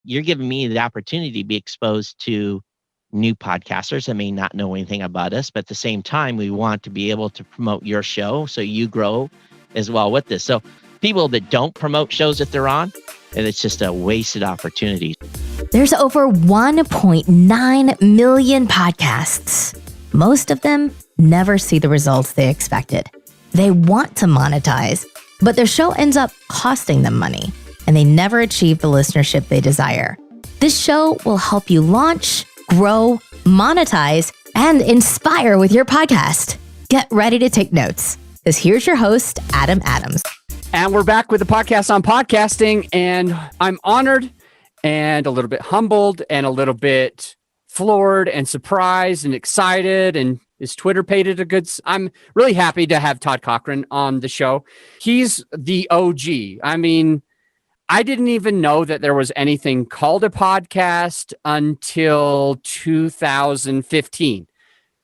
you're giving me the opportunity to be exposed to new podcasters that may not know anything about us, but at the same time, we want to be able to promote your show so you grow as well with this. So people that don't promote shows that they're on, and it's just a wasted opportunity. There's over 1.9 million podcasts. Most of them never see the results they expected. They want to monetize, but their show ends up costing them money, and they never achieve the listenership they desire. This show will help you launch, grow, monetize, and inspire with your podcast. Get ready to take notes, because here's your host, Adam Adams. And we're back with the podcast on podcasting, and I'm honored and a little bit humbled and a little bit floored and surprised and excited. And is Twitter paid it a good? I'm really happy to have Todd Cochrane on the show. He's the OG. I mean, I didn't even know that there was anything called a podcast until 2015.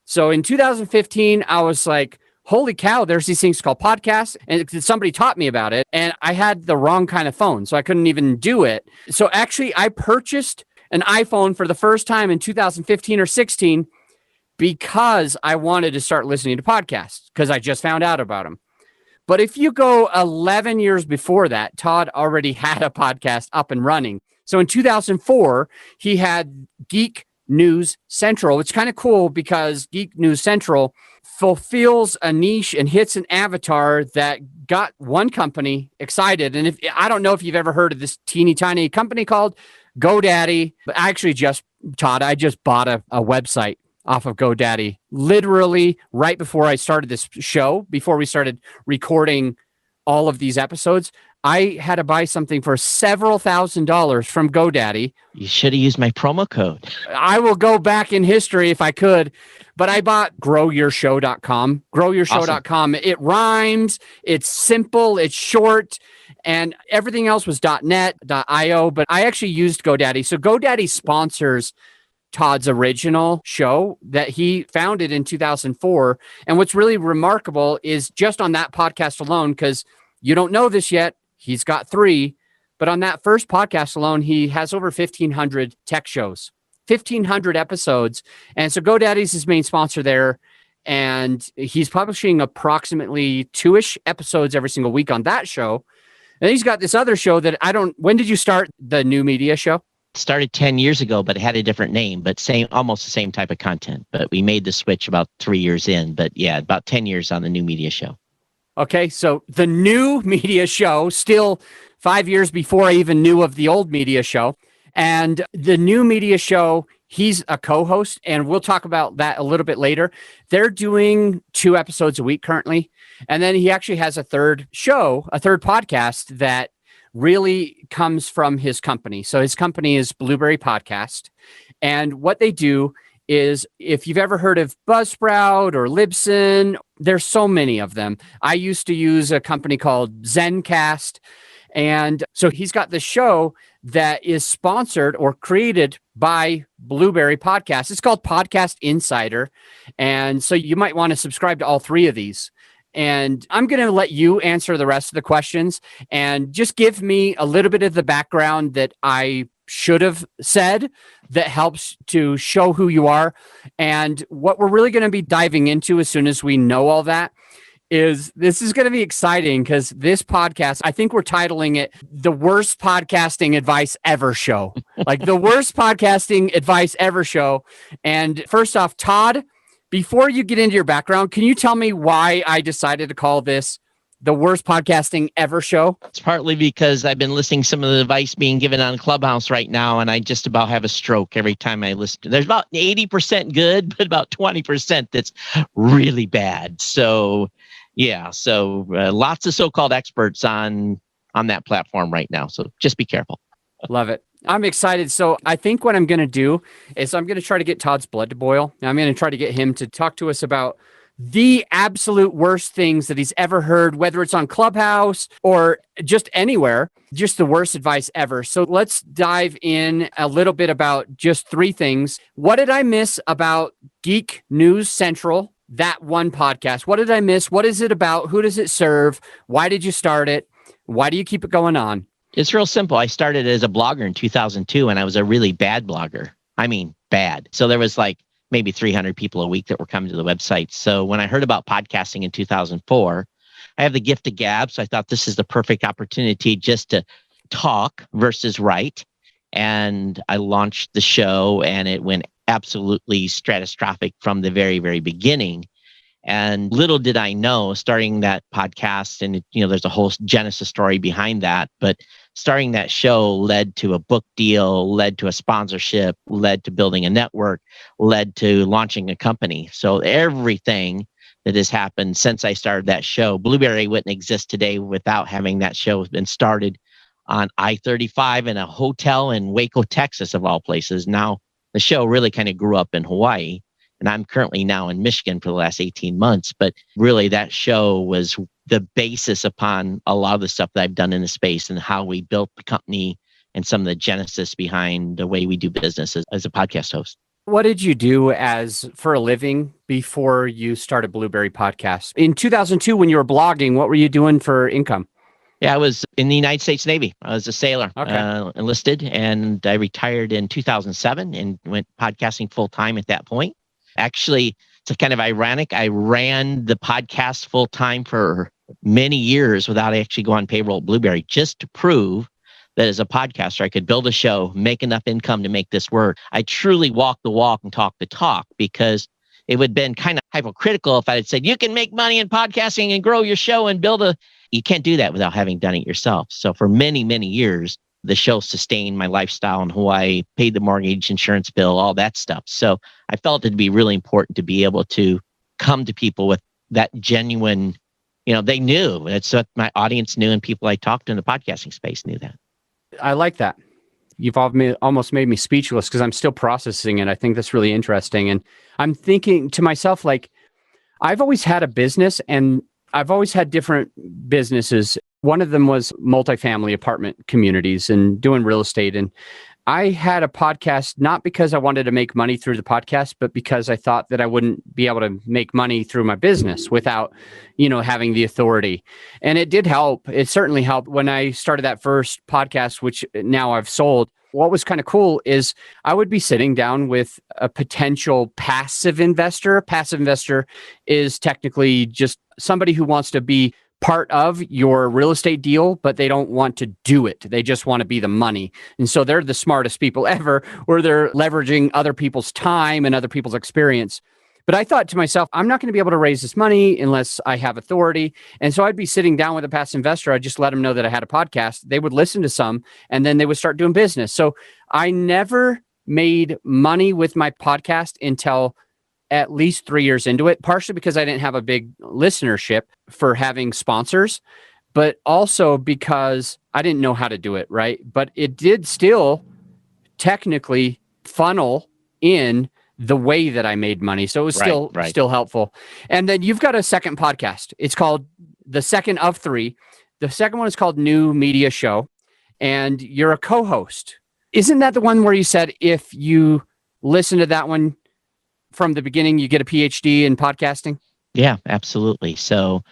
So in 2015, I was like, holy cow, there's these things called podcasts. And somebody taught me about it. And I had the wrong kind of phone, so I couldn't even do it. So actually, I purchased an iPhone for the first time in 2015 or 16 because I wanted to start listening to podcasts because I just found out about them. But if you go 11 years before that, Todd already had a podcast up and running. So in 2004, he had Geek News Central. It's kind of cool because Geek News Central fulfills a niche and hits an avatar that got one company excited. And I don't know if you've ever heard of this teeny tiny company called GoDaddy. But actually, Todd, I just bought a website off of GoDaddy, literally right before I started this show, before we started recording all of these episodes. I had to buy something for several $1,000s from GoDaddy. You should have used my promo code. I will go back in history if I could, but I bought growyourshow.com. Growyourshow.com. Awesome. It rhymes, it's simple, it's short, and everything else was .net, .io, but I actually used GoDaddy. So GoDaddy sponsors Todd's original show that he founded in 2004. And what's really remarkable is just on that podcast alone, because you don't know this yet, he's got 3, but on that first podcast alone, he has over 1,500 tech shows, 1,500 episodes. And so GoDaddy's his main sponsor there. And he's publishing approximately 2-ish episodes every single week on that show. And he's got this other show that when did you start the new media show? Started 10 years ago, but it had a different name, but almost the same type of content. But we made the switch about 3 years in, but yeah, about 10 years on the new media show. Okay, so the new media show, still 5 years before I even knew of the old media show. And the new media show, he's a co-host, and we'll talk about that a little bit later. They're doing 2 episodes a week currently. And then he actually has a third podcast that really comes from his company. So his company is Blubrry Podcast. And what they do is, if you've ever heard of Buzzsprout or Libsyn, there's so many of them. I used to use a company called Zencast. And so he's got this show that is sponsored or created by Blubrry Podcast. It's called Podcast Insider. And so you might want to subscribe to all 3 of these. And I'm going to let you answer the rest of the questions and just give me a little bit of the background that I should have said that helps to show who you are. And what we're really going to be diving into as soon as we know all that is this is going to be exciting because this podcast, I think we're titling it The Worst Podcasting Advice Ever Show. Like the worst podcasting advice ever show. And first off, Todd, before you get into your background, can you tell me why I decided to call this The Worst Podcasting Ever Show? It's partly because I've been listening to some of the advice being given on Clubhouse right now, and I just about have a stroke every time I listen. There's about 80% good, but about 20% that's really bad. So, yeah, lots of so-called experts on that platform right now. So just be careful. Love it. I'm excited. So I think what I'm going to do is I'm going to try to get Todd's blood to boil. I'm going to try to get him to talk to us about the absolute worst things that he's ever heard, whether it's on Clubhouse or just anywhere, just the worst advice ever. So let's dive in a little bit about just 3 things. What did I miss about Geek News Central, that one podcast? What did I miss? What is it about? Who does it serve? Why did you start it? Why do you keep it going on? It's real simple. I started as a blogger in 2002, and I was a really bad blogger. I mean, bad. So there was like maybe 300 people a week that were coming to the website. So when I heard about podcasting in 2004, I have the gift of gab. So I thought this is the perfect opportunity just to talk versus write. And I launched the show, and it went absolutely stratospheric from the very, very beginning. And little did I know, starting that podcast, and there's a whole genesis story behind that, but starting that show led to a book deal, led to a sponsorship, led to building a network, led to launching a company. So everything that has happened since I started that show, Blubrry wouldn't exist today without having that show been started on I-35 in a hotel in Waco, Texas, of all places. Now, the show really kind of grew up in Hawaii. And I'm currently now in Michigan for the last 18 months. But really, that show was the basis upon a lot of the stuff that I've done in the space and how we built the company and some of the genesis behind the way we do business as a podcast host. What did you do for a living before you started Blubrry Podcast? In 2002, when you were blogging, what were you doing for income? Yeah, I was in the United States Navy. I was a sailor, enlisted, and I retired in 2007 and went podcasting full time at that point. Actually, it's kind of ironic. I ran the podcast full time for many years without actually going on payroll at Blubrry, just to prove that as a podcaster, I could build a show, make enough income to make this work. I truly walk the walk and talk the talk, because it would have been kind of hypocritical if I had said, you can make money in podcasting and grow your show and you can't do that without having done it yourself. So for many, many years, the show sustained my lifestyle in Hawaii, paid the mortgage, insurance bill, all that stuff. So I felt it'd be really important to be able to come to people with that genuine, they knew. That's what my audience knew, and people I talked to in the podcasting space knew that. I like that. You've almost made me speechless because I'm still processing it. I think that's really interesting. And I'm thinking to myself, like, I've always had a business, and I've always had different businesses. One of them was multifamily apartment communities and doing real estate. And I had a podcast, not because I wanted to make money through the podcast, but because I thought that I wouldn't be able to make money through my business without, having the authority. And it did help. It certainly helped when I started that first podcast, which now I've sold. What was kind of cool is I would be sitting down with a potential passive investor. Passive investor is technically just somebody who wants to be part of your real estate deal, but they don't want to do it. They just want to be the money. And so they're the smartest people ever, where they're leveraging other people's time and other people's experience. But I thought to myself, I'm not going to be able to raise this money unless I have authority. And so I'd be sitting down with a passive investor. I'd just let them know that I had a podcast. They would listen to some, and then they would start doing business. So I never made money with my podcast until at least 3 years into it, partially because I didn't have a big listenership for having sponsors, but also because I didn't know how to do it, right? But it did still technically funnel in the way that I made money. So it was still helpful. And then you've got a second podcast. It's called the second of three. The second one is called New Media Show, and you're a co-host. Isn't that the one where you said if you listen to that one from the beginning, you get a PhD in podcasting? Yeah, absolutely. So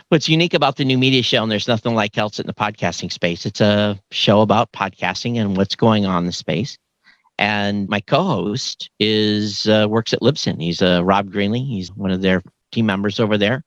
what's unique about the New Media Show, and there's nothing like else in the podcasting space, it's a show about podcasting and what's going on in the space. And my co-host works at Libsyn. He's Rob Greenlee. He's one of their team members over there.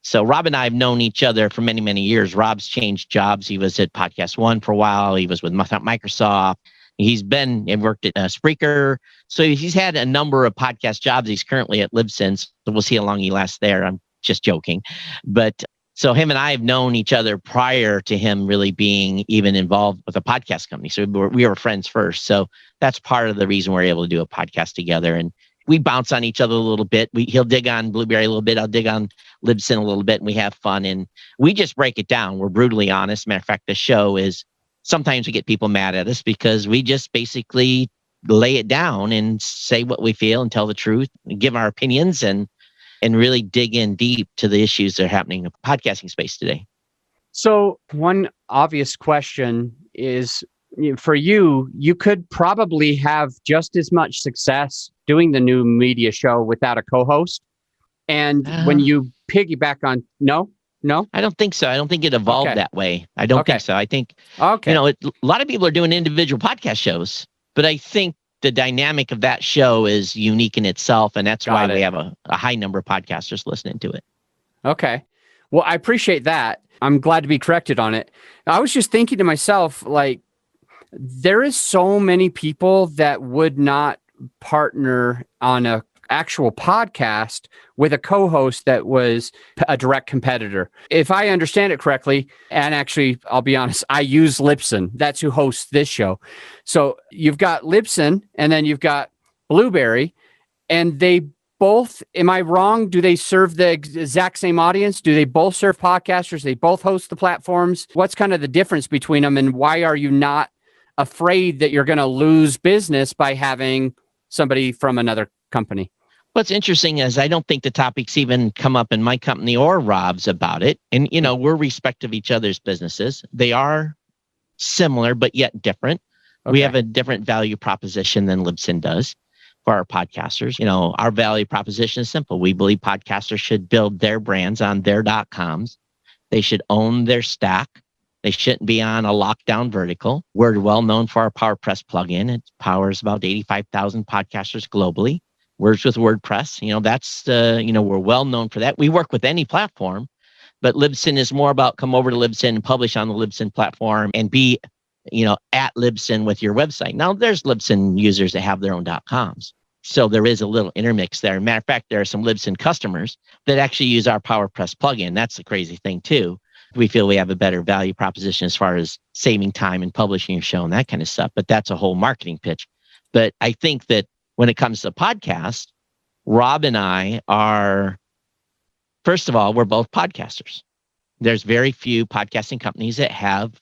So Rob and I have known each other for many, many years. Rob's changed jobs. He was at Podcast One for a while. He was with Microsoft. He's been and worked at Spreaker. So he's had a number of podcast jobs. He's currently at Libsyn. So we'll see how long he lasts there. I'm just joking. But so him and I have known each other prior to him really being even involved with a podcast company. So we were friends first. So that's part of the reason we're able to do a podcast together. And we bounce on each other a little bit. He'll dig on Blubrry a little bit. I'll dig on Libsyn a little bit, and we have fun. And we just break it down. We're brutally honest. Matter of fact, the show is, sometimes we get people mad at us because we just basically lay it down and say what we feel and tell the truth and give our opinions and really dig in deep to the issues that are happening in the podcasting space today. So one obvious question is, for you could probably have just as much success doing the New Media Show without a co-host. And when you piggyback on, no, No? I don't think so. I don't think it evolved Okay. that way. I don't Okay. think so. I think, Okay. a lot of people are doing individual podcast shows, but I think the dynamic of that show is unique in itself. And that's why we have a high number of podcasters listening to it. Okay. Well, I appreciate that. I'm glad to be corrected on it. I was just thinking to myself, like, there is so many people that would not partner on a actual podcast with a co-host that was a direct competitor. If I understand it correctly, and actually, I'll be honest, I use Libsyn. That's who hosts this show. So you've got Libsyn, and then you've got Blubrry, and they both, am I wrong? Do they serve the exact same audience? Do they both serve podcasters? They both host the platforms? What's kind of the difference between them, and why are you not afraid that you're going to lose business by having somebody from another company? What's interesting is I don't think the topics even come up in my company or Rob's about it. And, we're respective of each other's businesses. They are similar, but yet different. Okay. We have a different value proposition than Libsyn does for our podcasters. Our value proposition is simple. We believe podcasters should build their brands on their .coms. They should own their stack. They shouldn't be on a lockdown vertical. We're well known for our PowerPress plugin. It powers about 85,000 podcasters globally. Works with WordPress. We're well known for that. We work with any platform, but Libsyn is more about come over to Libsyn and publish on the Libsyn platform and be, at Libsyn with your website. Now, there's Libsyn users that have their own .coms. So there is a little intermix there. Matter of fact, there are some Libsyn customers that actually use our PowerPress plugin. That's the crazy thing too. We feel we have a better value proposition as far as saving time and publishing your show and that kind of stuff. But that's a whole marketing pitch. But I think that when it comes to podcast, Rob and I are, first of all, we're both podcasters. There's very few podcasting companies that have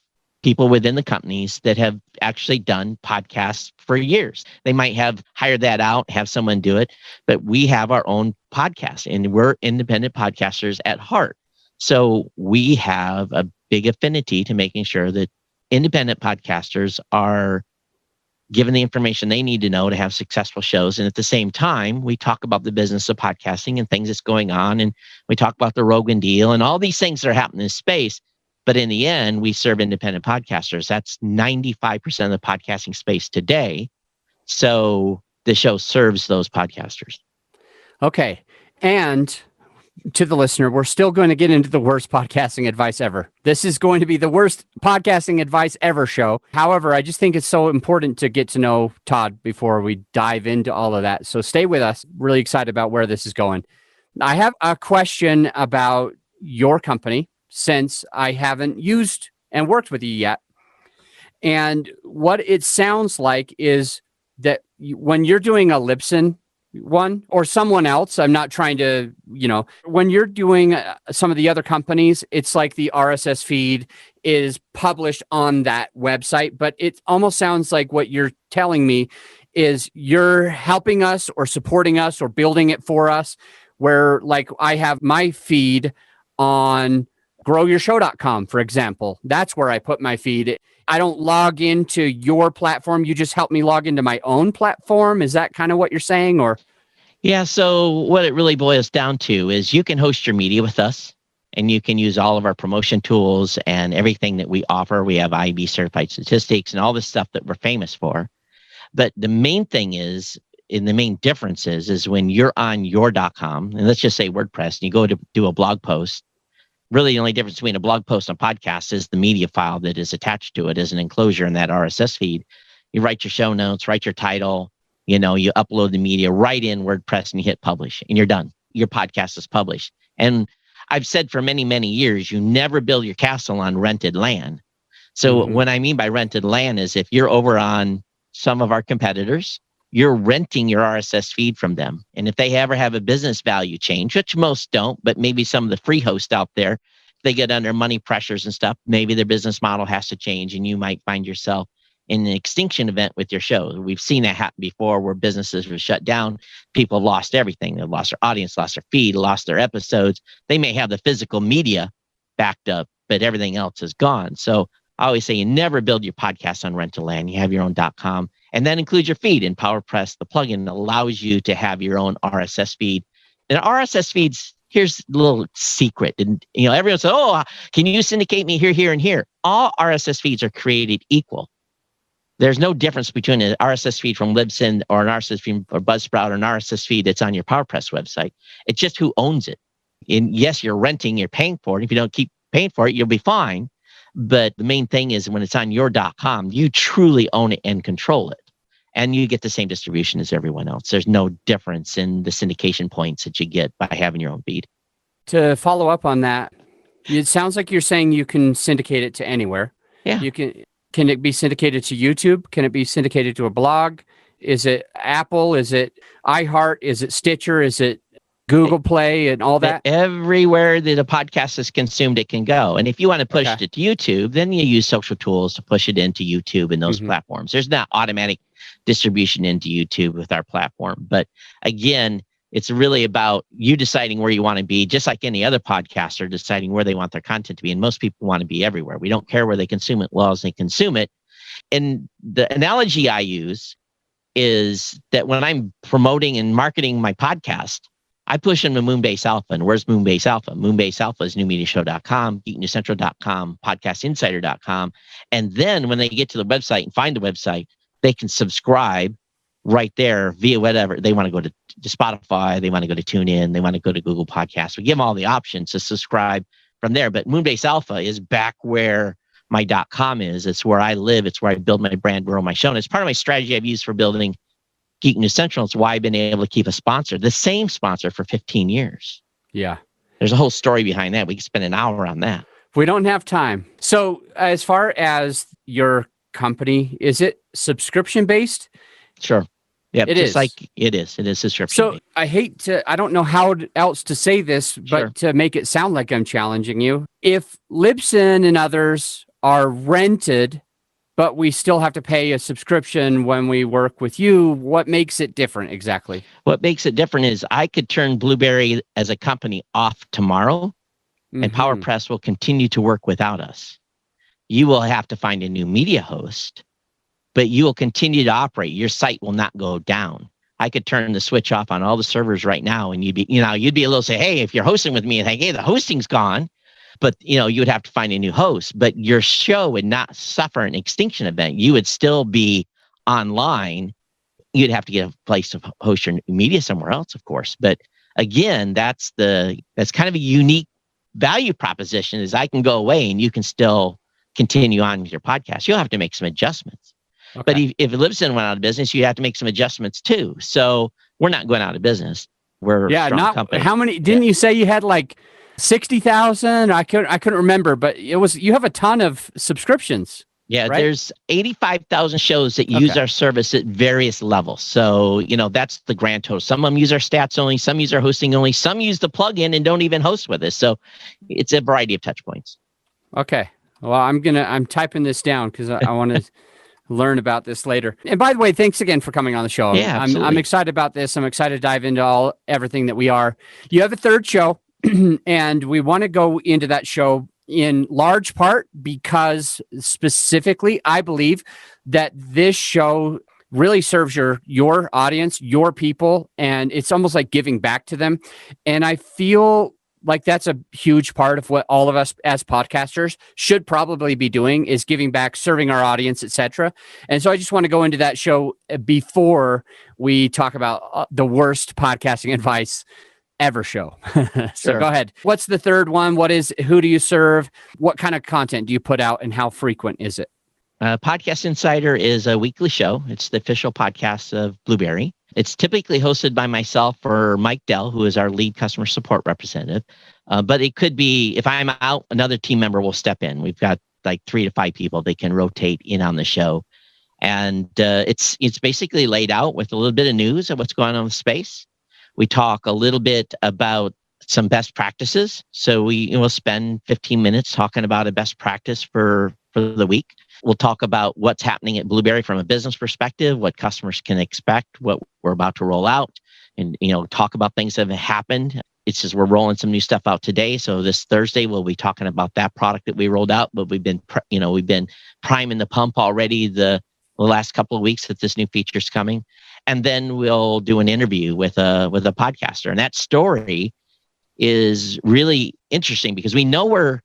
people within the companies that have actually done podcasts for years. They might have hired that out, have someone do it, but we have our own podcast and we're independent podcasters at heart. So we have a big affinity to making sure that independent podcasters are given the information they need to know to have successful shows. And at the same time, we talk about the business of podcasting and things that's going on. And we talk about the Rogan deal and all these things that are happening in space. But in the end, we serve independent podcasters. That's 95% of the podcasting space today. So the show serves those podcasters. Okay. And to the listener, we're still going to get into the worst podcasting advice ever. This is going to be the worst podcasting advice ever show. However, I just think it's so important to get to know Todd before we dive into all of that. So stay with us. Really excited about where this is going. I have a question about your company since I haven't used and worked with you yet. And what it sounds like is that when you're doing a Libsyn one or someone else, I'm not trying to, when you're doing some of the other companies, it's like the RSS feed is published on that website, but it almost sounds like what you're telling me is you're helping us or supporting us or building it for us, where like I have my feed on growyourshow.com, for example. That's where I put my feed. I don't log into your platform. You just help me log into my own platform. Is that kind of what you're saying? Or yeah, so what it really boils down to is you can host your media with us and you can use all of our promotion tools and everything that we offer. We have IB certified statistics and all the stuff that we're famous for. But the main thing is, and the main difference is when you're on your .com, and let's just say WordPress, and you go to do a blog post, really the only difference between a blog post and a podcast is the media file that is attached to it as an enclosure in that RSS feed. You write your show notes, write your title, you upload the media right in WordPress and you hit publish and you're done. Your podcast is published. And I've said for many, many years, you never build your castle on rented land. So what I mean by rented land is if you're over on some of our competitors, you're renting your RSS feed from them. And if they ever have a business value change, which most don't, but maybe some of the free hosts out there, if they get under money pressures and stuff, maybe their business model has to change and you might find yourself in an extinction event with your show. We've seen that happen before where businesses were shut down. People have lost everything. They've lost their audience, lost their feed, lost their episodes. They may have the physical media backed up, but everything else is gone. So I always say you never build your podcast on rental land. You have your own .com. And that includes your feed. And PowerPress, the plugin, allows you to have your own RSS feed. And RSS feed's here's the little secret. And, everyone says, oh, can you syndicate me here, here, and here? All RSS feeds are created equal. There's no difference between an RSS feed from Libsyn or an RSS feed or Buzzsprout or an RSS feed that's on your PowerPress website. It's just who owns it. And yes, you're renting, you're paying for it. If you don't keep paying for it, you'll be fine. But the main thing is when it's on your .com, you truly own it and control it. And you get the same distribution as everyone else. There's no difference in the syndication points that you get by having your own feed. To follow up on that, it sounds like you're saying you can syndicate it to anywhere. Yeah. Can it be syndicated to YouTube? Can it be syndicated to a blog? Is it Apple? Is it iHeart? Is it Stitcher? Is it Google Play and all that? Everywhere that a podcast is consumed, it can go. And if you want to push it to YouTube, then you use social tools to push it into YouTube and those platforms. There's not automatic distribution into YouTube with our platform. But again, it's really about you deciding where you want to be, just like any other podcaster deciding where they want their content to be. And most people want to be everywhere. We don't care where they consume it, well as they consume it. And the analogy I use is that when I'm promoting and marketing my podcast, I push them to Moonbase Alpha. And where's Moonbase Alpha? Moonbase Alpha is newmediashow.com, geeknewscentral.com, podcastinsider.com. And then when they get to the website and find the website, they can subscribe right there via whatever. They want to go to Spotify, they want to go to TuneIn, they want to go to Google Podcasts. We give them all the options to subscribe from there. But Moonbase Alpha is back where my .com is. It's where I live. It's where I build my brand, grow my show. And it's part of my strategy I've used for building Geek News Central. It's why I've been able to keep a sponsor, the same sponsor, for 15 years. Yeah. There's a whole story behind that. We could spend an hour on that. We don't have time. So as far as your company, is it subscription-based? Sure. Yeah, it is. Like it is subscription. So I don't know how else to say this, but to make it sound like I'm challenging you. If Libsyn and others are rented, but we still have to pay a subscription when we work with you, what makes it different exactly? What makes it different is I could turn Blubrry as a company off tomorrow, and PowerPress will continue to work without us. You will have to find a new media host, but you will continue to operate. Your site will not go down. I could turn the switch off on all the servers right now, and you'd be able to say, hey, if you're hosting with me, and hey, the hosting's gone, but you would have to find a new host. But your show would not suffer an extinction event. You would still be online. You'd have to get a place to host your media somewhere else, of course. But again, that's kind of a unique value proposition. Is I can go away and you can still continue on with your podcast. You'll have to make some adjustments. Okay. But if Libsyn went out of business, you'd have to make some adjustments too. So we're not going out of business. We're a strong company. How many? Didn't you say you had like 60,000? I couldn't remember, but you have a ton of subscriptions. Yeah, right? There's 85,000 shows that use our service at various levels. So that's the grand total. Some of them use our stats only, some use our hosting only, some use the plugin and don't even host with us. So it's a variety of touch points. Okay. Well, I'm typing this down because I want to learn about this later. And by the way, thanks again for coming on the show. Yeah, absolutely. I'm excited about this. I'm excited to dive into everything that we are. You have a third show, and we want to go into that show in large part because specifically, I believe that this show really serves your audience, your people, and it's almost like giving back to them. And I feel like that's a huge part of what all of us as podcasters should probably be doing, is giving back, serving our audience, etc. And so I just want to go into that show before we talk about the worst podcasting advice ever show. So Go ahead. What's the third one? Who do you serve? What kind of content do you put out and how frequent is it? Podcast Insider is a weekly show. It's the official podcast of Blubrry. It's typically hosted by myself or Mike Dell, who is our lead customer support representative. But it could be, if I'm out, another team member will step in. We've got like 3 to 5 people. They can rotate in on the show. And it's basically laid out with a little bit of news of what's going on in the space. We talk a little bit about some best practices. So we'll spend 15 minutes talking about a best practice for the week. We'll talk about what's happening at Blubrry from a business perspective, what customers can expect, what we're about to roll out, and talk about things that have happened. It's just we're rolling some new stuff out today. So this Thursday we'll be talking about that product that we rolled out, but we've been priming the pump already the last couple of weeks that this new feature is coming. And then we'll do an interview with a podcaster, and that story is really interesting because we know we're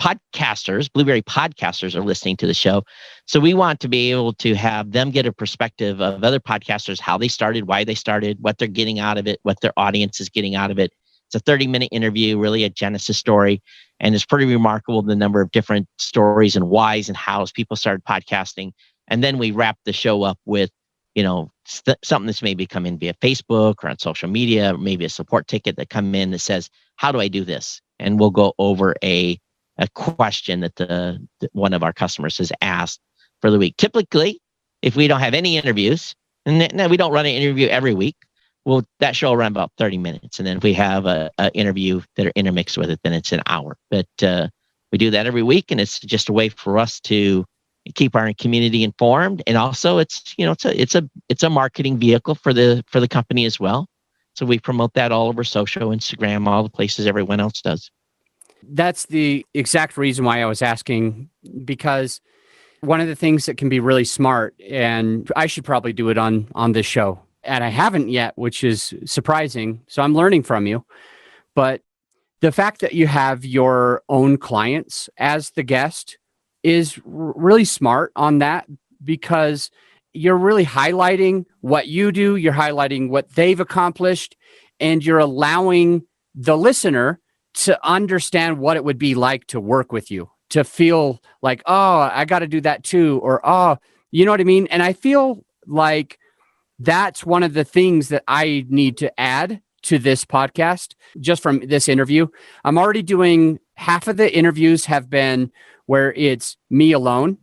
podcasters, Blubrry podcasters are listening to the show. So we want to be able to have them get a perspective of other podcasters, how they started, why they started, what they're getting out of it, what their audience is getting out of it. It's a 30-minute interview, really a Genesis story. And it's pretty remarkable the number of different stories and whys and hows people started podcasting. And then we wrap the show up with, something that's maybe come in via Facebook or on social media, or maybe a support ticket that come in that says, how do I do this? And we'll go over a question that one of our customers has asked for the week. Typically, if we don't have any interviews, and we don't run an interview every week, well, that show will run about 30 minutes. And then if we have a interview that are intermixed with it, then it's an hour. But we do that every week, and it's just a way for us to keep our community informed. And also it's a marketing vehicle for the company as well. So we promote that all over social, Instagram, all the places everyone else does. That's the exact reason why I was asking, because one of the things that can be really smart, and I should probably do it on this show, and I haven't yet, which is surprising. So I'm learning from you. But the fact that you have your own clients as the guest is really smart on that, because you're really highlighting what you do, you're highlighting what they've accomplished, and you're allowing the listener to understand what it would be like to work with you, to feel like, oh, I got to do that too, or, oh, you know what I mean? And I feel like that's one of the things that I need to add to this podcast, just from this interview. I'm already doing, half of the interviews have been where it's me alone,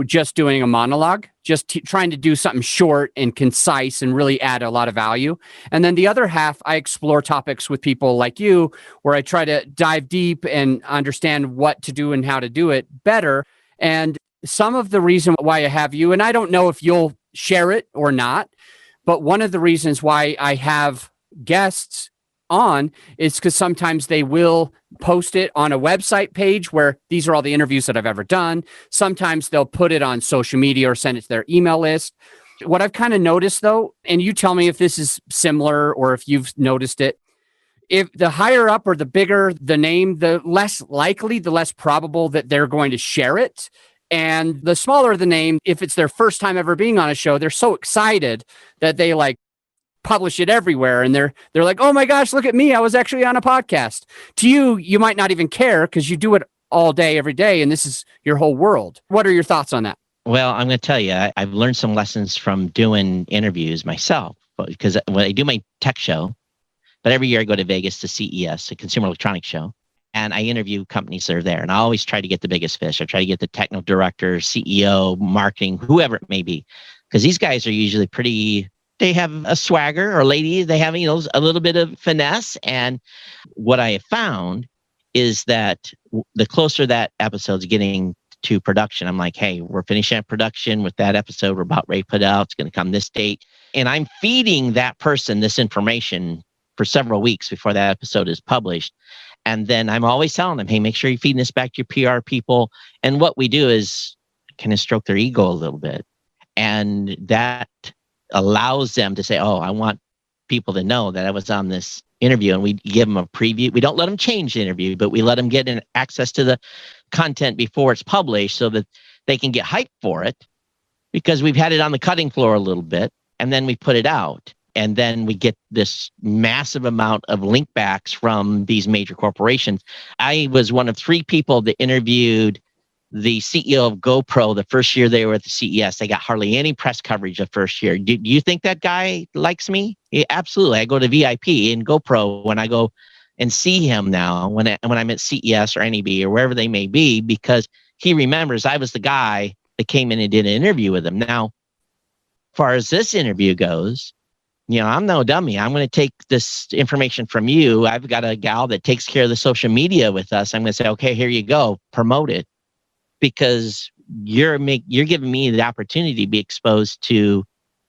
just doing a monologue, just trying to do something short and concise and really add a lot of value. And then the other half, I explore topics with people like you, where I try to dive deep and understand what to do and how to do it better. And some of the reason why I have you, and I don't know if you'll share it or not, but one of the reasons why I have guests on is because sometimes they will post it on a website page where these are all the interviews that I've ever done. Sometimes they'll put it on social media or send it to their email list. What I've kind of noticed though, and you tell me if this is similar or if you've noticed it, if the higher up or the bigger the name, the less likely, the less probable that they're going to share it. And the smaller the name, if it's their first time ever being on a show, they're so excited that they publish it everywhere, and they're like, oh my gosh, look at me, I was actually on a podcast. To you, you might not even care because you do it all day, every day, and this is your whole world. What are your thoughts on that? Well, I'm going to tell you, I've learned some lessons from doing interviews myself, because when I do my tech show, but every year I go to Vegas to CES, a Consumer Electronics Show, and I interview companies that are there, and I always try to get the biggest fish. I try to get the technical director, CEO, marketing, whoever it may be, because these guys are usually they have a swagger, or lady, they have, a little bit of finesse. And what I have found is that the closer that episode's getting to production, I'm like, hey, we're finishing up production with that episode. We're about ready to put it out. It's going to come this date. And I'm feeding that person this information for several weeks before that episode is published. And then I'm always telling them, hey, make sure you're feeding this back to your PR people. And what we do is kind of stroke their ego a little bit. And that allows them to say, oh, I want people to know that I was on this interview, and we give them a preview. We don't let them change the interview, but we let them get access to the content before it's published so that they can get hyped for it, because we've had it on the cutting floor a little bit, and then we put it out, and then we get this massive amount of link backs from these major corporations. I was one of 3 people that interviewed the CEO of GoPro the first year they were at the CES. They got hardly any press coverage the first year. Do you think that guy likes me? Yeah, absolutely. I go to VIP in GoPro when I go and see him now, when I'm at CES or NEB or wherever they may be, because he remembers I was the guy that came in and did an interview with him. Now, as far as this interview goes, I'm no dummy. I'm going to take this information from you. I've got a gal that takes care of the social media with us. I'm going to say, okay, here you go, promote it. Because you're giving me the opportunity to be exposed to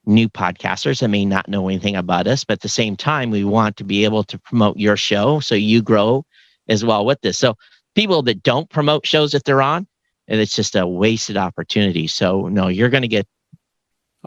new podcasters that may not know anything about us, but at the same time, we want to be able to promote your show so you grow as well with this. So people that don't promote shows that they're on, and it's just a wasted opportunity. So no, you're going to get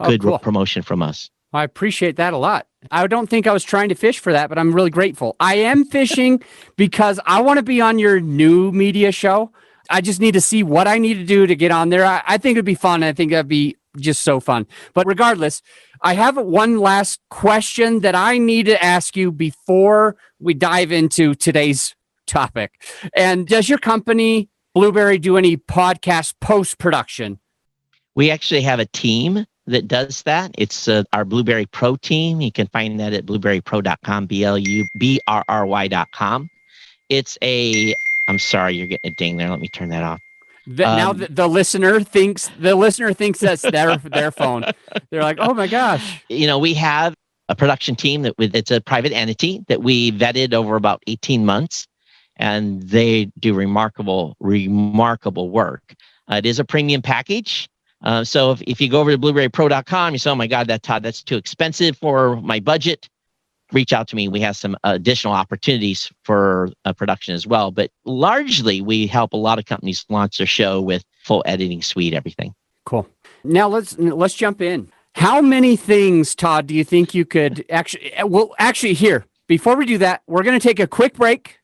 good cool promotion from us. I appreciate that a lot. I don't think I was trying to fish for that, but I'm really grateful. I am fishing because I want to be on your new media show. I just need to see what I need to do to get on there. I think it'd be fun. I think that'd be just so fun. But regardless, I have one last question that I need to ask you before we dive into today's topic. And does your company, Blubrry, do any podcast post-production? We actually have a team that does that. It's our Blubrry Pro team. You can find that at blubrrypro.com, BLUBRRY.com. I'm sorry, you're getting a ding there. Let me turn that off. Now the listener thinks that's their phone. They're like, oh my gosh. We have a production team it's a private entity that we vetted over about 18 months, and they do remarkable work. It is a premium package. So if you go over to blubrrypro.com, you say, oh my God, Todd, that's too expensive for my budget, reach out to me. We have some additional opportunities for production as well. But largely, we help a lot of companies launch their show with full editing suite, everything. Cool. Now let's jump in. How many things, Todd, do you think you could actually here, before we do that, we're going to take a quick break.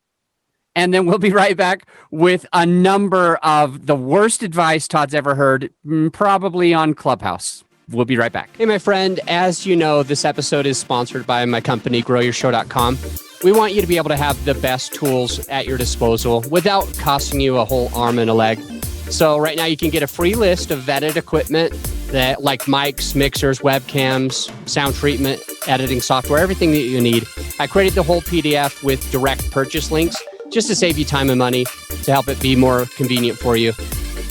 And then we'll be right back with a number of the worst advice Todd's ever heard, probably on Clubhouse. We'll be right back. Hey, my friend, as you know, this episode is sponsored by my company, growyourshow.com. We want you to be able to have the best tools at your disposal without costing you a whole arm and a leg. So right now you can get a free list of vetted equipment that like mics, mixers, webcams, sound treatment, editing software, everything that you need. I created the whole PDF with direct purchase links, just to save you time and money, to help it be more convenient for you.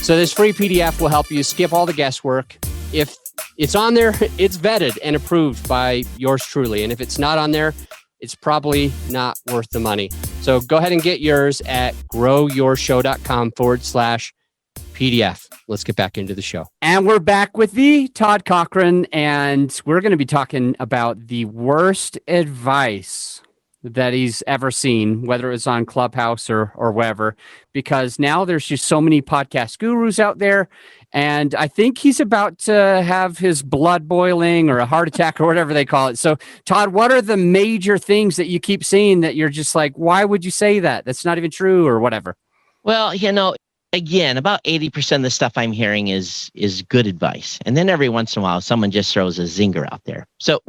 So this free PDF will help you skip all the guesswork. If it's on there, it's vetted and approved by yours truly. And if it's not on there, it's probably not worth the money. So go ahead and get yours at growyourshow.com/PDF. Let's get back into the show. And we're back with the Todd Cochrane, and we're going to be talking about the worst advice that he's ever seen, whether it's on Clubhouse or wherever, because now there's just so many podcast gurus out there. And I think he's about to have his blood boiling or a heart attack or whatever they call it. So, Todd, what are the major things that you keep seeing that you're just like, why would you say that? That's not even true or whatever. Well, again, about 80% of the stuff I'm hearing is good advice. And then every once in a while, someone just throws a zinger out there. So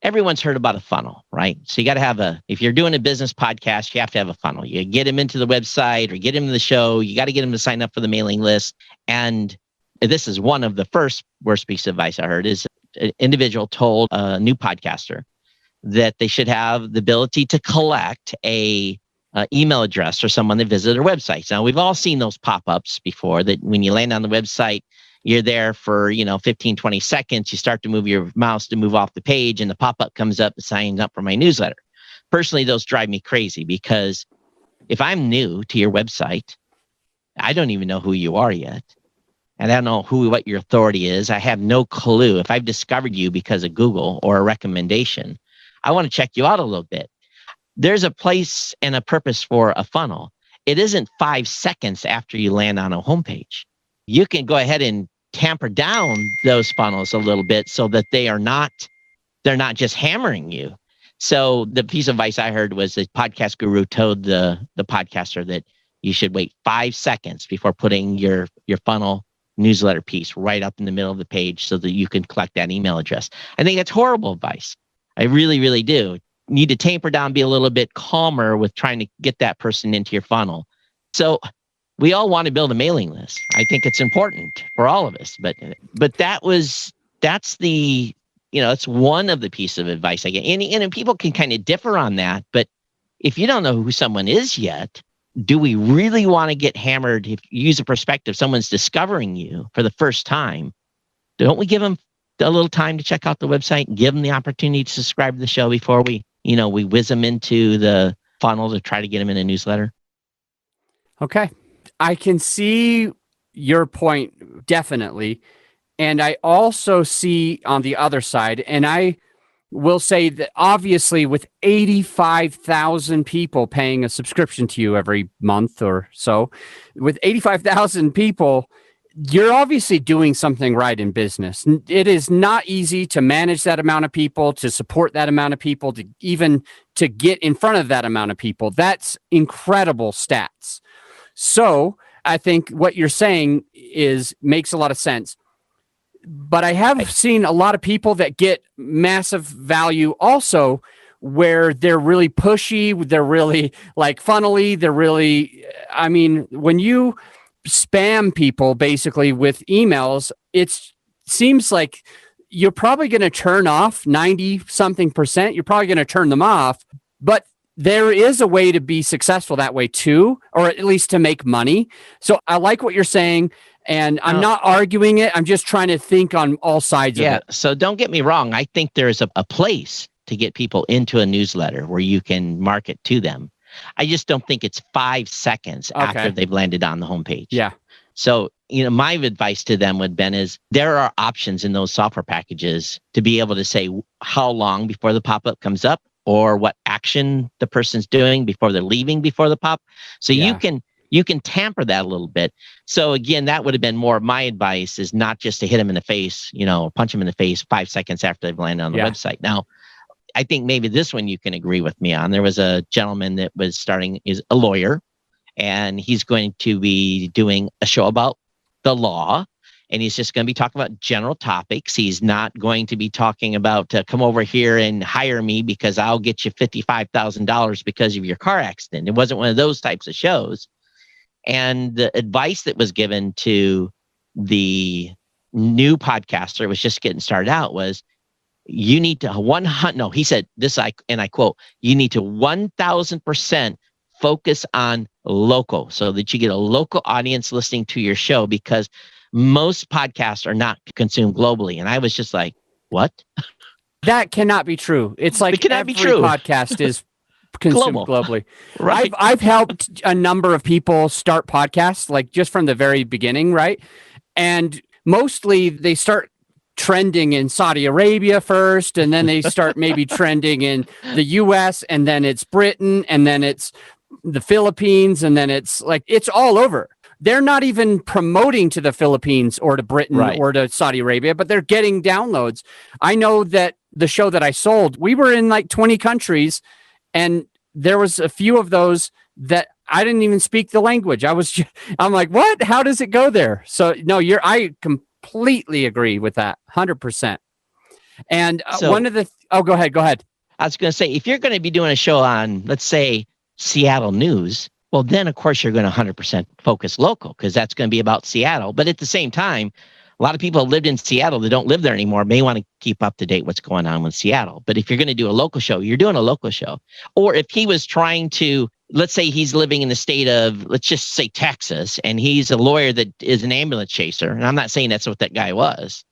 everyone's heard about a funnel, right? So you got to if you're doing a business podcast, you have to have a funnel. You get them into the website or get them to the show. You got to get them to sign up for the mailing list. And this is one of the first worst piece of advice I heard is an individual told a new podcaster that they should have the ability to collect a email address for someone that visited their website. Now, we've all seen those pop-ups before that when you land on the website, you're there for, 15, 20 seconds. You start to move your mouse to move off the page and the pop-up comes up and signs up for my newsletter. Personally, those drive me crazy because if I'm new to your website, I don't even know who you are yet. And I don't know what your authority is. I have no clue. If I've discovered you because of Google or a recommendation, I want to check you out a little bit. There's a place and a purpose for a funnel. It isn't 5 seconds after you land on a homepage. You can go ahead and tamper down those funnels a little bit so that they're not just hammering you. So the piece of advice I heard was the podcast guru told the podcaster that you should wait 5 seconds before putting your funnel newsletter piece right up in the middle of the page so that you can collect that email address. I think that's horrible advice. I really, really do. Need to tamper down, be a little bit calmer with trying to get that person into your funnel. So we all want to build a mailing list. I think it's important for all of us, but that's one of the pieces of advice I get. And people can kind of differ on that, but if you don't know who someone is yet, do we really want to get hammered? If you use a perspective, someone's discovering you for the first time, don't we give them a little time to check out the website and give them the opportunity to subscribe to the show before we whiz them into the funnel to try to get them in a newsletter? Okay. I can see your point, definitely. And I also see on the other side, and I will say that obviously with 85,000 people paying a subscription to you every month or so, with 85,000 people, you're obviously doing something right in business. It is not easy to manage that amount of people, to support that amount of people, to even to get in front of that amount of people. That's incredible stats. So I think what you're saying makes a lot of sense. But I have seen a lot of people that get massive value also, where they're really pushy, they're really like funnely, when you spam people basically with emails, it seems like you're probably going to turn off 90 something percent. You're probably going to turn them off, but there is a way to be successful that way too, or at least to make money. So I like what you're saying, and I'm not arguing it. I'm just trying to think on all sides of it. Yeah. So don't get me wrong. I think there's a place to get people into a newsletter where you can market to them. I just don't think it's 5 seconds after they've landed on the homepage. Yeah. So, my advice to them would been is there are options in those software packages to be able to say how long before the pop-up comes up or what action the person's doing before they're leaving before the pop. So you can tamper that a little bit. So again, that would have been more of my advice, is not just to hit them in the face, punch them in the face 5 seconds after they've landed on the website. Now, I think maybe this one you can agree with me on. There was a gentleman that was is a lawyer, and he's going to be doing a show about the law, and he's just going to be talking about general topics. He's not going to be talking about come over here and hire me because I'll get you $55,000 because of your car accident. It wasn't one of those types of shows. And the advice that was given to the new podcaster was just getting started out was, you need to he said this, and I quote, you need to 1000% focus on local, so that you get a local audience listening to your show, because most podcasts are not consumed globally. And I was just like, what? That cannot be true. It's like every podcast is consumed globally. Right. I've helped a number of people start podcasts, like just from the very beginning, right? And mostly they start trending in Saudi Arabia first, and then they start maybe trending in the US, and then it's Britain, and then it's the Philippines, and then it's all over. They're not even promoting to the Philippines or to Britain or to Saudi Arabia, but they're getting downloads. I know that the show that I sold, we were in like 20 countries, and there was a few of those that I didn't even speak the language. I'm like, what? How does it go there? So no, I completely agree with that, 100%. And one of the go ahead. I was going to say, if you're going to be doing a show on, let's say, Seattle news, well, then of course you're going to 100% focus local, because that's going to be about Seattle. But at the same time, a lot of people who lived in Seattle that don't live there anymore may want to keep up to date what's going on with Seattle. But if you're going to do a local show, you're doing a local show. Or if he was trying to, let's say he's living in the state of, let's just say Texas, and he's a lawyer that is an ambulance chaser. And I'm not saying that's what that guy was,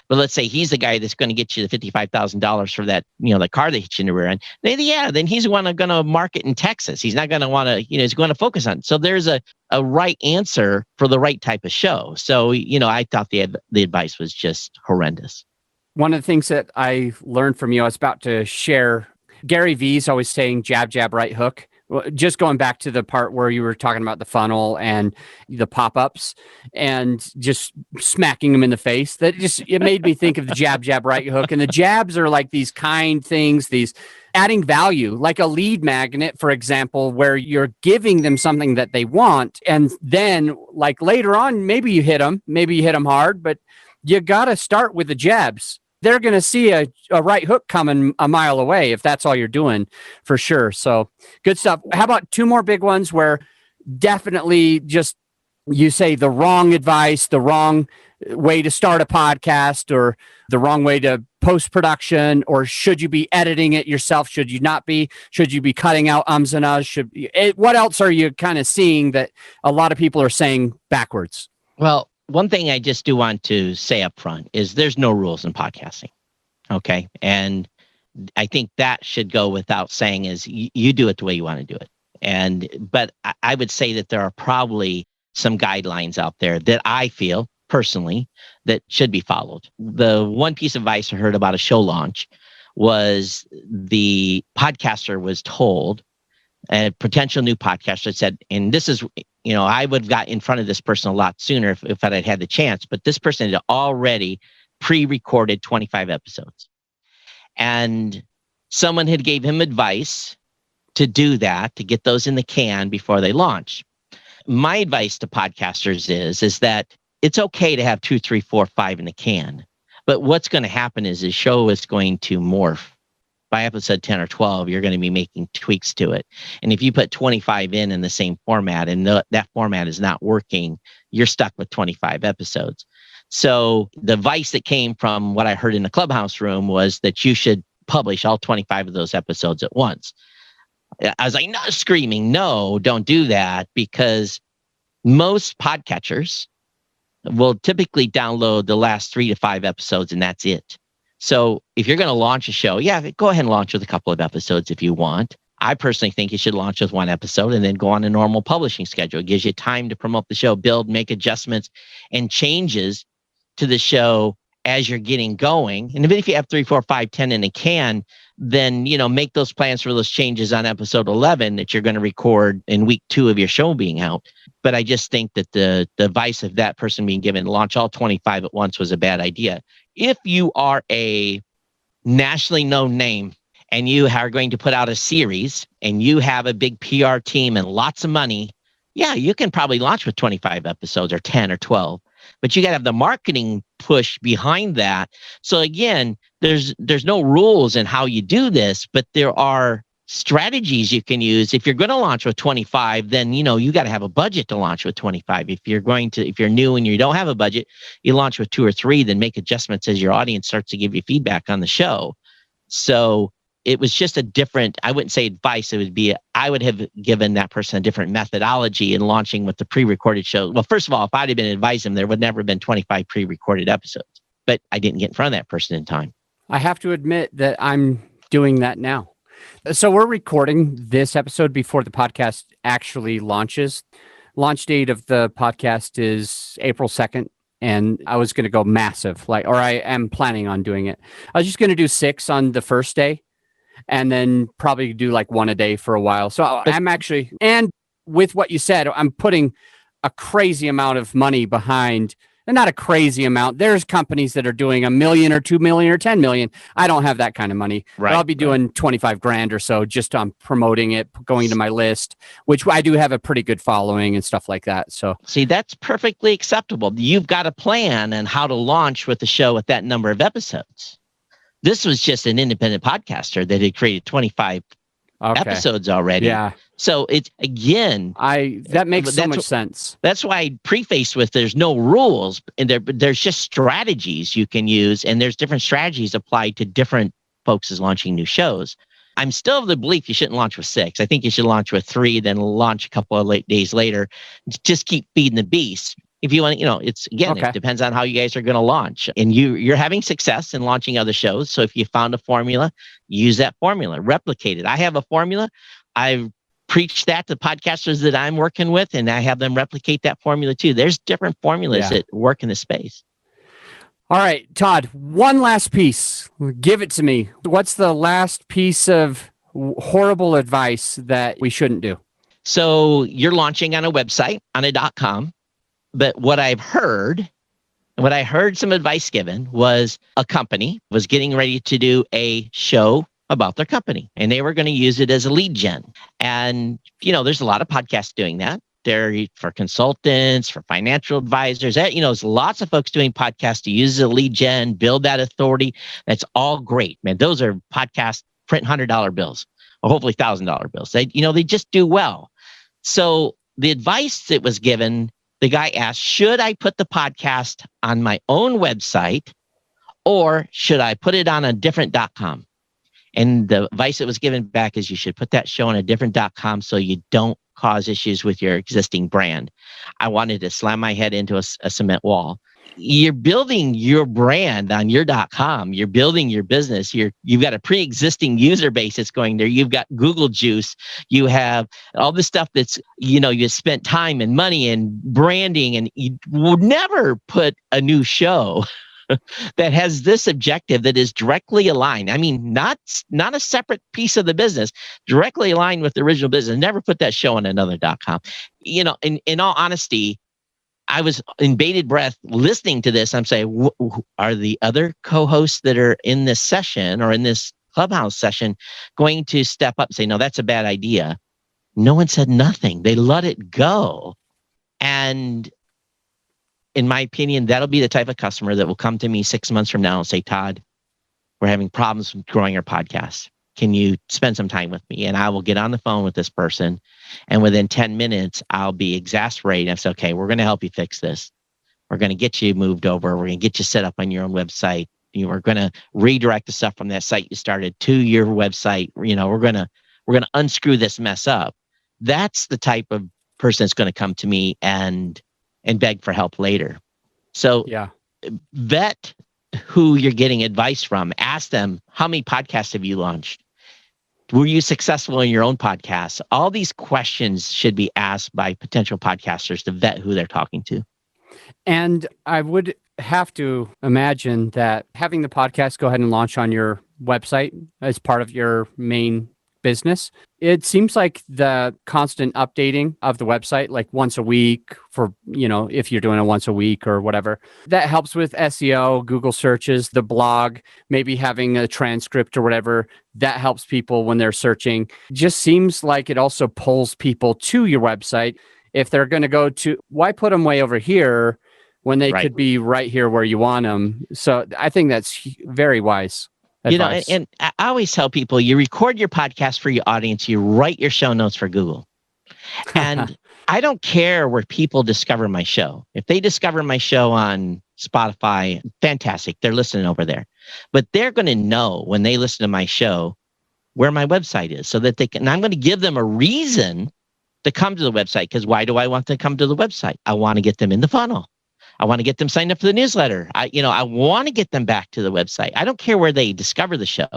but let's say he's the guy that's going to get you the $55,000 for that, the car that hit you in the rear end. Then he's the one going to market in Texas. He's not going to want to, he's going to focus on. So there's a right answer for the right type of show. So, I thought the advice was just horrendous. One of the things that I learned from you, I was about to share, Gary Vee's always saying jab, jab, right hook. Just going back to the part where you were talking about the funnel and the pop-ups and just smacking them in the face, it made me think of the jab, jab, right hook. And the jabs are like these kind things, these adding value, like a lead magnet, for example, where you're giving them something that they want. And then like later on, maybe you hit them hard, but you got to start with the jabs. They're going to see a right hook coming a mile away if that's all you're doing, for sure. So good stuff. How about two more big ones where definitely just you say the wrong advice, the wrong way to start a podcast, or the wrong way to post-production, or should you be editing it yourself? Should you not be? Should you be cutting out ums and ahs? What else are you kind of seeing that a lot of people are saying backwards? Well, one thing I just do want to say up front is there's no rules in podcasting. Okay. And I think that should go without saying, is you do it the way you want to do it. But I would say that there are probably some guidelines out there that I feel personally that should be followed. The one piece of advice I heard about a show launch was the podcaster was told a potential new podcaster said, and this is, I would have got in front of this person a lot sooner if I'd had the chance, but this person had already pre-recorded 25 episodes. And someone had gave him advice to do that, to get those in the can before they launch. My advice to podcasters is that it's okay to have 2, 3, 4, 5 in the can. But what's going to happen is the show is going to morph. By episode 10 or 12, you're going to be making tweaks to it. And if you put 25 in the same format and that format is not working, you're stuck with 25 episodes. So the advice that came from what I heard in the Clubhouse room was that you should publish all 25 of those episodes at once. I was like, no, screaming, no, don't do that, because most podcatchers will typically download the last 3 to 5 episodes and that's it. So if you're going to launch a show, go ahead and launch with a couple of episodes if you want. I personally think you should launch with 1 episode and then go on a normal publishing schedule. It gives you time to promote the show, build, make adjustments and changes to the show as you're getting going. And even if you have 3, 4, 5, 10 in a can, then, make those plans for those changes on episode 11 that you're going to record in week 2 of your show being out. But I just think that the advice of that person being given, launch all 25 at once, was a bad idea. If you are a nationally known name and you are going to put out a series and you have a big PR team and lots of money, you can probably launch with 25 episodes or 10 or 12. But you got to have the marketing push behind that. So again, there's no rules in how you do this, but there are strategies you can use. If you're going to launch with 25, then you got to have a budget to launch with 25. If you're new and you don't have a budget, you launch with 2 or 3, then make adjustments as your audience starts to give you feedback on the show. So it was just a different, I wouldn't say advice, I would have given that person a different methodology in launching with the pre-recorded show. Well, first of all, if I'd have been advising, there would never have been 25 pre-recorded episodes, but I didn't get in front of that person in time. I have to admit that I'm doing that now. So we're recording this episode before the podcast actually launches. Launch date of the podcast is April 2nd. And I was going to go massive, or I am planning on doing it. I was just going to do 6 on the first day, and then probably do 1 a day for a while. So I'm actually, and with what you said, I'm putting a crazy amount of money behind, and not a crazy amount. There's companies that are doing $1 million or $2 million or $10 million. I don't have that kind of money. Right. But I'll be doing 25 grand or so just on promoting it, going to my list, which I do have a pretty good following and stuff like that. So see, that's perfectly acceptable. You've got a plan on how to launch with the show with that number of episodes. This was just an independent podcaster that had created 25 episodes already. Yeah. So it's, again, that makes so much sense. That's why I prefaced with there's no rules, and there's just strategies you can use, and there's different strategies applied to different folks as launching new shows. I'm still of the belief you shouldn't launch with 6. I think you should launch with 3, then launch a couple of days later. Just keep feeding the beast. If you want, it's again, It depends on how you guys are going to launch, and you're having success in launching other shows. So if you found a formula, use that formula, replicate it. I have a formula. I've preached that to podcasters that I'm working with, and I have them replicate that formula too. There's different formulas that work in the space. All right, Todd, one last piece. Give it to me. What's the last piece of horrible advice that we shouldn't do? So you're launching on a website, on a .com. But what I heard some advice given was a company was getting ready to do a show about their company, and they were going to use it as a lead gen. And, there's a lot of podcasts doing that. They're for consultants, for financial advisors. There's lots of folks doing podcasts to use as a lead gen, build that authority. That's all great, man. Those are podcasts, print $100 bills, or hopefully $1,000 bills. They just do well. So the advice that was given, the guy asked, should I put the podcast on my own website, or should I put it on a different .com? And the advice that was given back is you should put that show on a different .com so you don't cause issues with your existing brand. I wanted to slam my head into a cement wall. You're building your brand on your .com. You're building your business. You've got a pre-existing user base that's going there. You've got Google Juice. You have all the stuff that's, you spent time and money and branding, and you would never put a new show that has this objective that is directly aligned. I mean, not a separate piece of the business, directly aligned with the original business. Never put that show on another.com. In all honesty, I was in bated breath listening to this. I'm saying, are the other co-hosts that are in this session or in this Clubhouse session going to step up and say, no, that's a bad idea? No one said nothing. They let it go. And in my opinion, that'll be the type of customer that will come to me 6 months from now and say, Todd, we're having problems with growing our podcast. Can you spend some time with me? And I will get on the phone with this person. And within 10 minutes, I'll be exasperated. I say, okay, we're going to help you fix this. We're going to get you moved over. We're going to get you set up on your own website. We're going to redirect the stuff from that site you started to your website. We're going to unscrew this mess up. That's the type of person that's going to come to me and beg for help later. So vet who you're getting advice from. Ask them, how many podcasts have you launched? Were you successful in your own podcast? All these questions should be asked by potential podcasters to vet who they're talking to. And I would have to imagine that having the podcast go ahead and launch on your website as part of your main business, it seems like the constant updating of the website, like once a week for, if you're doing it once a week or whatever, that helps with SEO, Google searches, the blog, maybe having a transcript or whatever, that helps people when they're searching. Just seems like it also pulls people to your website. If they're going to go to, why put them way over here when they could be right here where you want them? So I think that's very wise advice. And I always tell people, you record your podcast for your audience, you write your show notes for Google. And I don't care where people discover my show. If they discover my show on Spotify, fantastic. They're listening over there. But they're going to know when they listen to my show where my website is so that they can, and I'm going to give them a reason to come to the website. Because why do I want them to come to the website? I want to get them in the funnel. I want to get them signed up for the newsletter. I want to get them back to the website. I don't care where they discover the show.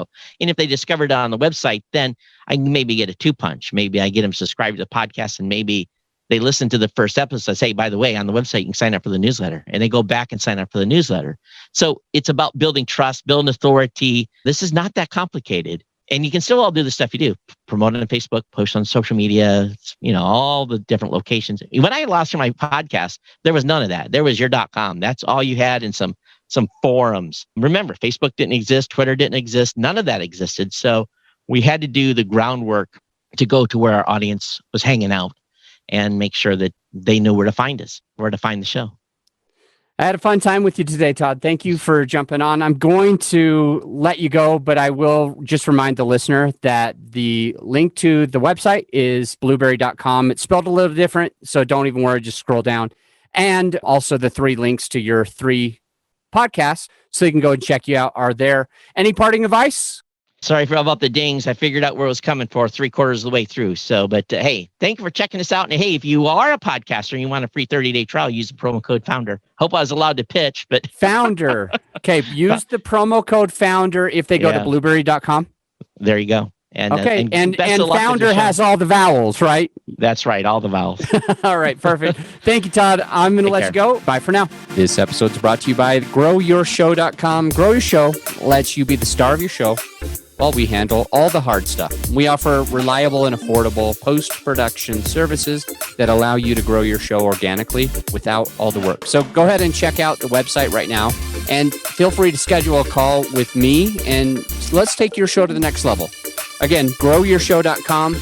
And if they discovered it on the website, then I maybe get a 2-punch. Maybe I get them subscribed to the podcast and maybe they listen to the first episode. Say, by the way, on the website, you can sign up for the newsletter. And they go back and sign up for the newsletter. So it's about building trust, building authority. This is not that complicated. And you can still all do the stuff you do. Promote it on Facebook, post on social media, all the different locations. When I lost my podcast, there was none of that. There was your.com. That's all you had in some forums. Remember, Facebook didn't exist. Twitter didn't exist. None of that existed. So we had to do the groundwork to go to where our audience was hanging out and make sure that they knew where to find us, where to find the show. I had a fun time with you today, Todd. Thank you for jumping on. I'm going to let you go, but I will just remind the listener that the link to the website is blubrry.com. It's spelled a little different, so don't even worry, just scroll down. And also the 3 links to your 3 podcasts, so you can go and check you out, are there. Any parting advice? Sorry for all about the dings. I figured out where it was coming for 3/4 of the way through. So, but hey, thank you for checking us out. And hey, if you are a podcaster and you want a free 30-day trial, use the promo code FOUNDER. Hope I was allowed to pitch, but Founder. Okay, use the promo code FOUNDER if they go to blubrry.com. There you go. And okay, and Founder has all the vowels, right? That's right, all the vowels. All right, perfect. Thank you, Todd. I'm going to let you go. Bye for now. This episode's brought to you by GrowYourShow.com. Grow Your Show lets you be the star of your show while we handle all the hard stuff. We offer reliable and affordable post-production services that allow you to grow your show organically without all the work. So go ahead and check out the website right now and feel free to schedule a call with me and let's take your show to the next level. Again, GrowYourShow.com.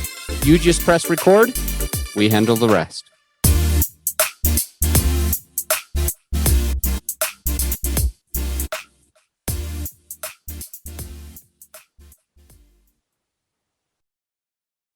You just press record. We handle the rest.